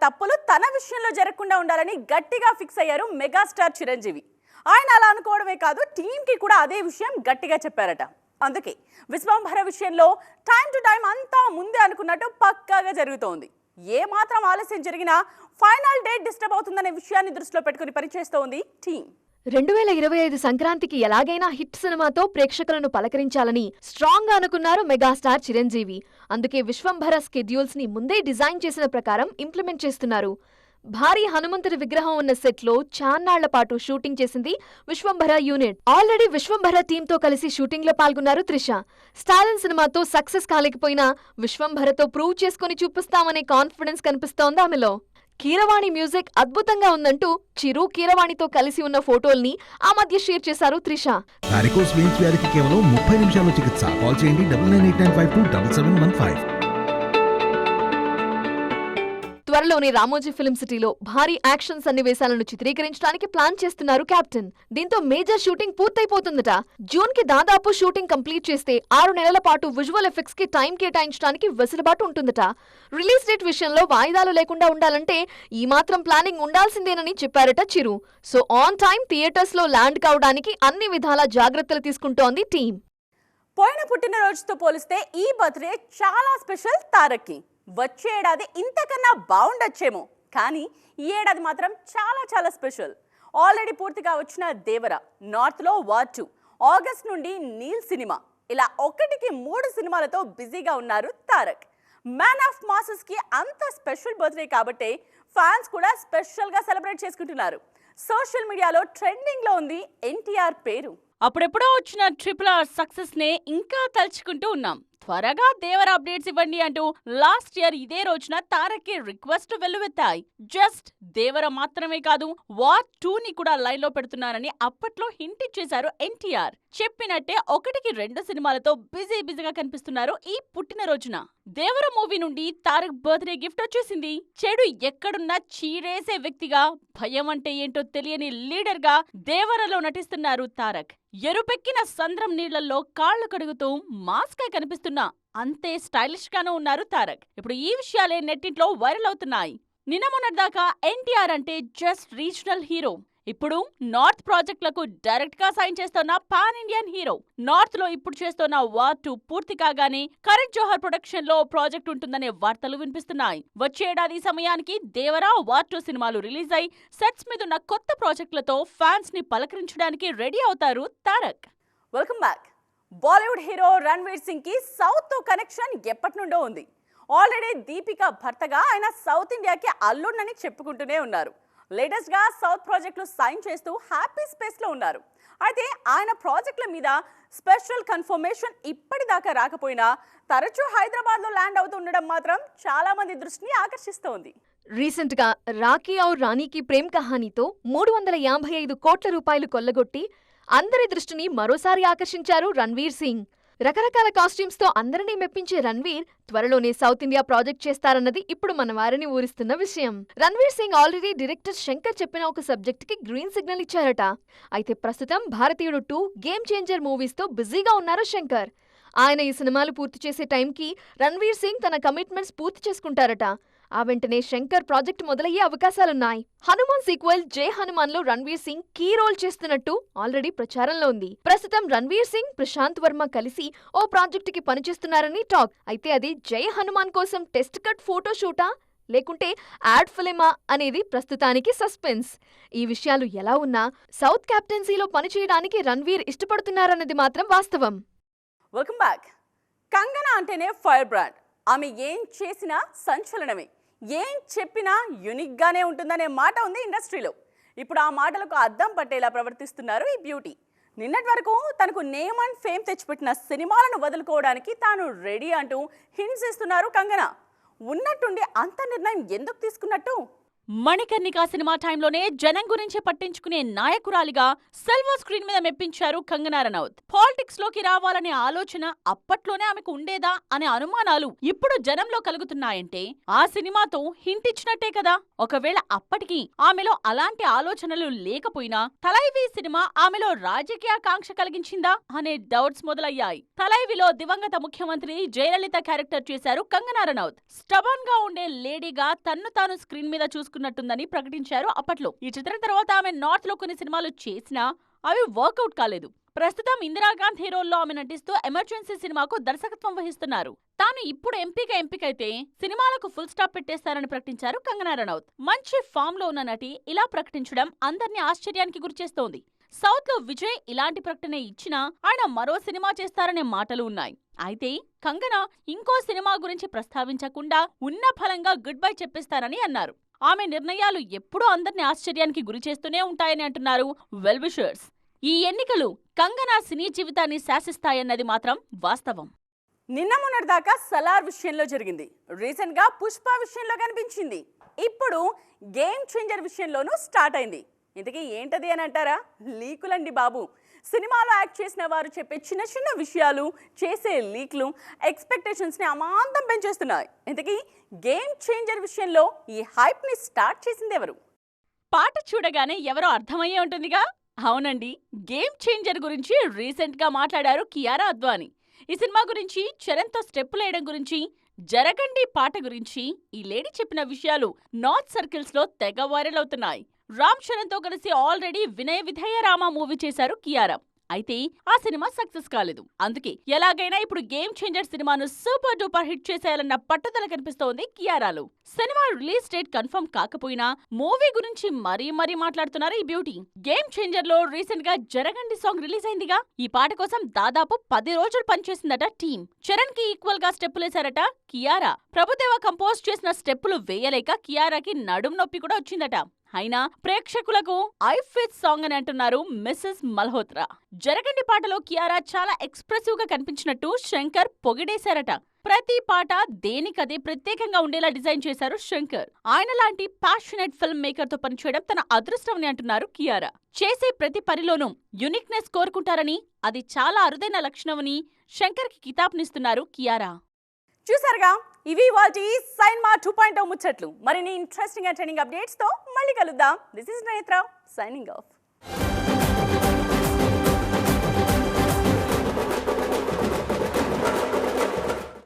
తప్పులు తన విషయంలో జరగకుండా ఉండాలని గట్టిగా ఫిక్స్ అయ్యారు మెగాస్టార్ చిరంజీవి. ఆయన అలా అనుకోవడమే కాదు, టీంకి కూడా అదే విషయం గట్టిగా చెప్పారట. అందుకే విశ్వంభర విషయంలో టైం టు టైం అంతా ముందే అనుకున్నట్టు పక్కాగా జరుగుతోంది. ఏ మాత్రం ఆలస్యం జరిగినా ఫైనల్ డేట్ డిస్టర్బ్ అవుతుందనే విషయాన్ని దృష్టిలో పెట్టుకుని పనిచేస్తోంది టీం. 2025 సంక్రాంతికి ఎలాగైనా హిట్ సినిమాతో ప్రేక్షకులను పలకరించాలని స్ట్రాంగ్ గా అనుకున్నారు మెగాస్టార్ చిరంజీవి. అందుకే విశ్వంభర స్కెడ్యూల్స్ ని ముందే డిజైన్ చేసిన ప్రకారం ఇంప్లిమెంట్ చేస్తున్నారు. భారీ హనుమంతుడి విగ్రహం ఉన్న సెట్ లో చాన్నాళ్ల పాటు షూటింగ్ చేసింది విశ్వంభర యూనిట్. ఆల్రెడీ విశ్వంభర టీంతో కలిసి షూటింగ్ లో పాల్గొన్నారు త్రిష. స్టాలిన్ సినిమాతో సక్సెస్ కాలేకపోయినా విశ్వంభరతో ప్రూవ్ చేసుకుని చూపిస్తామనే కాన్ఫిడెన్స్ కనిపిస్తోంది ఆమెలో. కీరవాణి మ్యూజిక్ అద్భుతంగా ఉందంటూ చిరు కీరవాణితో కలిసి ఉన్న ఫోటోల్ని ఆ మధ్య షేర్ చేశారు త్రిష. వారికోస్ వెయిన్స్ వ్యాధికి కేవలం 30 నిమిషాల్లో చికిత్స. కాల్ చేయండి 9989527715. త్వరలోనే రామోజీ ఫిల్మ్ సిటీలో భారీ యాక్షన్ సన్నివేశాలను చిత్రీకరించడానికి ప్లాన్ చేస్తున్నారు కెప్టెన్. దీంతో మేజర్ షూటింగ్ పూర్తయిపోతుందట. జూన్ కి దాదాపు షూటింగ్ కంప్లీట్ చేస్తే 6 నెలల పాటు విజువల్ ఎఫెక్ట్స్ కి టైం కేటాయించడానికి వెసులుబాటు ఉంటుందట. రిలీజ్ డేట్ విషయంలో వాయిదాలు లేకుండా ఉండాలంటే ఈ మాత్రం ప్లానింగ్ ఉండాల్సిందేనని చెప్పారట చిరు. సో ఆన్ టైం థియేటర్స్ లో ల్యాండ్ కావడానికి అన్ని విధాల జాగ్రత్తలు తీసుకుంటోంది టీం. పోయిన పుట్టినరోజుతో పోలిస్తే ఈ బర్త్డే చాలా స్పెషల్ తారక్కి. వచ్చే ఏడాది ఇంతకన్నా బాగుండొచ్చేమో, కానీ ఈ ఏడాది మాత్రం చాలా చాలా స్పెషల్. ఆల్రెడీ పూర్తిగా వచ్చిన దేవర, నార్త్లో వార్ 2, ఆగస్ట్ నుండి నీల్ సినిమా, ఇలా 1కి 3 సినిమాలతో బిజీగా ఉన్నారు తారక్. మ్యాన్ ఆఫ్ మాసెస్కి అంత స్పెషల్ బర్త్డే కాబట్టి ఫ్యాన్స్ కూడా స్పెషల్గా సెలబ్రేట్ చేసుకుంటున్నారు. సోషల్ మీడియాలో ట్రెండింగ్లో ఉంది ఎన్టీఆర్ పేరు. అప్పుడెప్పుడో వచ్చిన RRR సక్సెస్ నే ఇంకా తలుచుకుంటూ ఉన్నాం. త్వరగా దేవర అప్డేట్స్ ఇవ్వండి అంటూ లాస్ట్ ఇయర్ ఇదే రోజున తారక్కి రిక్వెస్ట్ వెల్లువెత్తాయి. జస్ట్ దేవర మాత్రమే కాదు, వార్ 2ని కూడా లైన్ లో పెడుతున్నారని అప్పట్లో హింట్ ఇచ్చేశారు ఎన్టీఆర్. చెప్పినట్టే 1కి 2 సినిమాలతో బిజీగా కనిపిస్తున్నారు ఈ పుట్టినరోజున. దేవర మూవీ నుండి తారక్ బర్త్డే గిఫ్ట్ వచ్చేసింది. చెడు ఎక్కడున్నా చీరేసే వ్యక్తిగా, భయం అంటే ఏంటో తెలియని లీడర్ గా దేవరలో నటిస్తున్నారు తారక్. ఎరుపెక్కిన సంద్రం నీళ్లలో కాళ్లు కడుగుతూ మాస్ గా కనిపిస్తున్నా అంతే స్టైలిష్ గానూ ఉన్నారు తారక్. ఇప్పుడు ఈ విషయాలే నెట్టింట్లో వైరల్ అవుతున్నాయి. నిన్న మొన్నటిదాకా ఎన్టీఆర్ అంటే జస్ట్ రీజనల్ హీరో. ఇప్పుడు నార్త్ ప్రాజెక్టులకు డైరెక్ట్ గా సైన్ చేస్తున్న పాన్ ఇండియన్ హీరో. నార్త్ లో ఇప్పుడు చేస్తున్న వార్ 2 పూర్తి కాగానే కరణ్ జోహర్ ప్రొడక్షన్ లో ప్రాజెక్ట్ ఉంటుందనే వార్తలు వినిపిస్తున్నాయి. వచ్చే ఏడాది సమయానికి దేవర, వార్ 2 సినిమాలు రిలీజ్ అయి సెట్స్ మీదున్న కొత్త ప్రాజెక్టులతో ఫ్యాన్స్ ని పలకరించడానికి రెడీ అవుతారు Tarak. Welcome back. Bollywood hero Ranveer Singh కి సౌత్ తో కనెక్షన్ ఎప్పటి నుండో ఉంది. ఆల్రెడీ దీపిక భర్తగా ఆయన సౌత్ ఇండియాకి అల్లుడినని చెప్పుకుంటూనే ఉన్నారు. లేటెస్ట్ గా సౌత్ ప్రాజెక్టులు సైన్ చేస్తూ హ్యాపీ స్పేస్ లో ఉన్నారు. అయితే ఆయన ప్రాజెక్టుల మీద స్పెషల్ కన్ఫర్మేషన్ ఇప్పటిదాకా రాకపోయినా తరచూ హైదరాబాద్ లో ల్యాండ్ అవుతుండడం మాత్రం చాలా మంది దృష్టిని ఆకర్షిస్తోంది. రీసెంట్ గా రాఖీ ఔర్ రాణీకి ప్రేమ్ కహానీతో 355 కోట్ల రూపాయలు కొల్లగొట్టి అందరి దృష్టిని మరోసారి ఆకర్షించారు రణ్వీర్ సింగ్. రకరకాల కాస్ట్యూమ్స్ తో అందరినీ మెప్పించే రణ్వీర్ త్వరలోనే సౌత్ ఇండియా ప్రాజెక్ట్ చేస్తారన్నది ఇప్పుడు మన వారిని ఊరిస్తున్న విషయం. రణ్వీర్ సింగ్ ఆల్రెడీ డైరెక్టర్ శంకర్ చెప్పిన ఒక సబ్జెక్ట్ కి గ్రీన్ సిగ్నల్ ఇచ్చారట. అయితే ప్రస్తుతం భారతీయుడు 2, గేమ్ చేంజర్ మూవీస్ తో బిజీగా ఉన్నారు శంకర్. ఆయన ఈ సినిమాలు పూర్తి చేసే టైంకి రణ్వీర్ సింగ్ తన కమిట్మెంట్స్ పూర్తి చేసుకుంటారట. ఆ వెంటనే శంకర్ ప్రాజెక్ట్ మొదలయ్యే అవకాశాలున్నాయి. హనుమాన్ సీక్వెల్ జై హనుమాన్ లో రణ్వీర్ సింగ్ కీ రోల్ చేస్తున్నట్టు ఆల్రెడీ ప్రచారంలో ఉంది. ప్రస్తుతం రణ్వీర్ సింగ్, ప్రశాంత్ వర్మ కలిసి ఓ ప్రాజెక్ట్ కి పనిచేస్తున్నారని టాక్. అయితే అది జై హనుమాన్ కోసం టెస్ట్ కట్ ఫోటో షూటా లేకుంటే యాడ్ ఫిలిమా అనేది ప్రస్తుతానికి సస్పెన్స్. ఈ విషయాలు ఎలా ఉన్నా సౌత్ కెప్టెన్సీలో పనిచేయడానికి రణ్వీర్ ఇష్టపడుతున్నారన్నది మాత్రం వాస్తవం. Welcome back. కంగనా అంటేనే ఫైర్ బ్రాండ్. ఆమె ఏం చేసినా సంచలనమే, ఏం చెప్పినా యూనిక్ గానే ఉంటుందనే మాట ఉంది ఇండస్ట్రీలో. ఇప్పుడు ఆ మాటలకు అద్దం పట్టేలా ప్రవర్తిస్తున్నారు ఈ బ్యూటీ. నిన్నటి వరకు తనకు నేమ్ అండ్ ఫేమ్ తెచ్చిపెట్టిన సినిమాలను వదులుకోవడానికి తాను రెడీ అంటూ హింట్స్ ఇస్తున్నారు కంగనా. ఉన్నట్టుండి అంత నిర్ణయం ఎందుకు తీసుకున్నట్టు? మణికర్ణిక సినిమా టైంలోనే జనం గురించి పట్టించుకునే నాయకురాలిగా సిల్వర్ స్క్రీన్ మీద మెప్పించారు కంగనా రనౌత్. పాలిటిక్స్ లోకి రావాలనే ఆలోచన అప్పట్లోనే ఆమెకు ఉండేదా అనే అనుమానాలు ఇప్పుడు జనంలో కలుగుతున్నాయంటే ఆ సినిమాతో హింట్ ఇచ్చినట్టే కదా. ఒకవేళ అప్పటికి ఆమెలో అలాంటి ఆలోచనలు లేకపోయినా తలైవి సినిమా ఆమెలో రాజకీయ కాంక్ష కలిగించిందా అనే డౌట్స్ మొదలయ్యాయి. తలైవిలో దివంగత ముఖ్యమంత్రి జయలలిత క్యారెక్టర్ చేశారు కంగనా రనౌత్. స్టబన్ గా ఉండే లేడీగా తన్ను తాను స్క్రీన్ మీద చూసుకున్నట్టుందని ప్రకటించారు అప్పట్లో. ఈ చిత్రం తర్వాత ఆమె నార్త్ లో కొన్ని సినిమాలు చేసినా అవి వర్కౌట్ కాలేదు. ప్రస్తుతం ఇందిరాగాంధీ రోల్లో ఆమె నటిస్తూ ఎమర్జెన్సీ సినిమాకు దర్శకత్వం వహిస్తున్నారు. తాను ఇప్పుడు ఎంపికైతే సినిమాలకు ఫుల్ స్టాప్ పెట్టేస్తారని ప్రకటించారు కంగనా రనౌత్. మంచి ఫామ్ లో ఉన్న నటి ఇలా ప్రకటించడం అందర్నీ ఆశ్చర్యానికి గురిచేస్తోంది. సౌత్ లో విజయ్ ఇలాంటి ప్రకటన ఇచ్చినా ఆయన మరో సినిమా చేస్తారనే మాటలు ఉన్నాయి. అయితే కంగనా ఇంకో సినిమా గురించి ప్రస్తావించకుండా ఉన్న ఫలంగా గుడ్ బై చెప్పేస్తారని అన్నారు. ఆమె నిర్ణయాలు ఎప్పుడూ అందర్నీ ఆశ్చర్యానికి గురి చేస్తూనే ఉంటాయని అంటున్నారు వెల్ విషర్స్. ఈ ఎన్నికలు కంగనా సినీ జీవితాన్ని శాసిస్తాయన్నది మాత్రం వాస్తవం. నిన్న మొన్నటిదాకా సలార్ విషయంలో జరిగింది, రీసెంట్ గా పుష్ప విషయంలో కనిపించింది, ఇప్పుడు గేమ్ చేంజర్ విషయంలోనూ స్టార్ట్ అయింది. ఇంతకీ ఏంటది అని అంటారా? లీకులండి బాబు. సినిమాలో యాక్ట్ చేసిన వారు చెప్పే చిన్న చిన్న విషయాలు, చేసే లీక్లు ఎక్స్పెక్టేషన్స్ని అమాంతం పెంచేస్తున్నాయి. ఇంతకీ గేమ్ చేంజర్ విషయంలో ఈ హైప్ని స్టార్ట్ చేసింది ఎవరు? పాట చూడగానే ఎవరో అర్థమయ్యే ఉంటుందిగా. అవునండి, గేమ్ చేంజర్ గురించి రీసెంట్ గా మాట్లాడారు కియారా అద్వానీ. ఈ సినిమా గురించి, చరణ్తో స్టెప్పులేయడం గురించి, జరగండి పాట గురించి ఈ లేడీ చెప్పిన విషయాలు నార్త్ సర్కిల్స్ లో తెగ వైరల్ అవుతున్నాయి. రామ్ చరణ్తో కలిసి ఆల్రెడీ వినయ విధేయ రామ మూవీ చేశారు కియారా. అయితే ఆ సినిమా సక్సెస్ కాలేదు. అందుకే ఎలాగైనా ఇప్పుడు గేమ్ చేంజర్ సినిమాను సూపర్ డూపర్ హిట్ చేసేయాలన్న పట్టుదల కనిపిస్తోంది కియారాలో. సినిమా రిలీజ్ డేట్ కన్ఫర్మ్ కాకపోయినా మూవీ గురించి మరీ మాట్లాడుతున్నారు ఈ బ్యూటీ. గేమ్ చేంజర్ లో రీసెంట్ గా జరగండి సాంగ్ రిలీజ్ అయిందిగా. ఈ పాట కోసం దాదాపు 10 రోజులు పనిచేసిందట టీం. చరణ్ కి ఈక్వల్ గా స్టెప్పులేశారట కియారా. ప్రభుదేవ కంపోజ్ చేసిన స్టెప్పులు వేయలేక కియారాకి నడుం నొప్పి కూడా వచ్చిందట. అయినా ప్రేక్షకులకు ఐ ఫిట్ సాంగ్ అని అంటున్నారు మిసెస్ మల్హోత్రా. జరగండి పాటలో కియారా చాలా ఎక్స్ప్రెసివ్ గా కనిపించినట్టు శంకర్ పొగిడేశారట. ప్రతి పాట దేనికదే ప్రత్యేకంగా ఉండేలా డిజైన్ చేశారు శంకర్. ఆయన లాంటి ప్యాషనేట్ ఫిల్మ్ మేకర్ తో పనిచేయడం తన అదృష్టం అని అంటున్నారు కియారా. చేసే ప్రతి పనిలోనూ యునిక్నెస్ కోరుకుంటారని, అది చాలా అరుదైన లక్షణమని శంకర్ కి కితాబ్నిస్తున్నారు కియారా. చూసారుగా, ఇవి వాటి సైన్మా 2.0 ముచ్చట్లు. మరిన్ని ఇంట్రెస్టింగ్ అండ్ ట్రెండింగ్ అప్డేట్స్ తో మళ్ళీ కలుద్దాం. దిస్ ఇస్ నేత్ర సైనింగ్ ఆఫ్.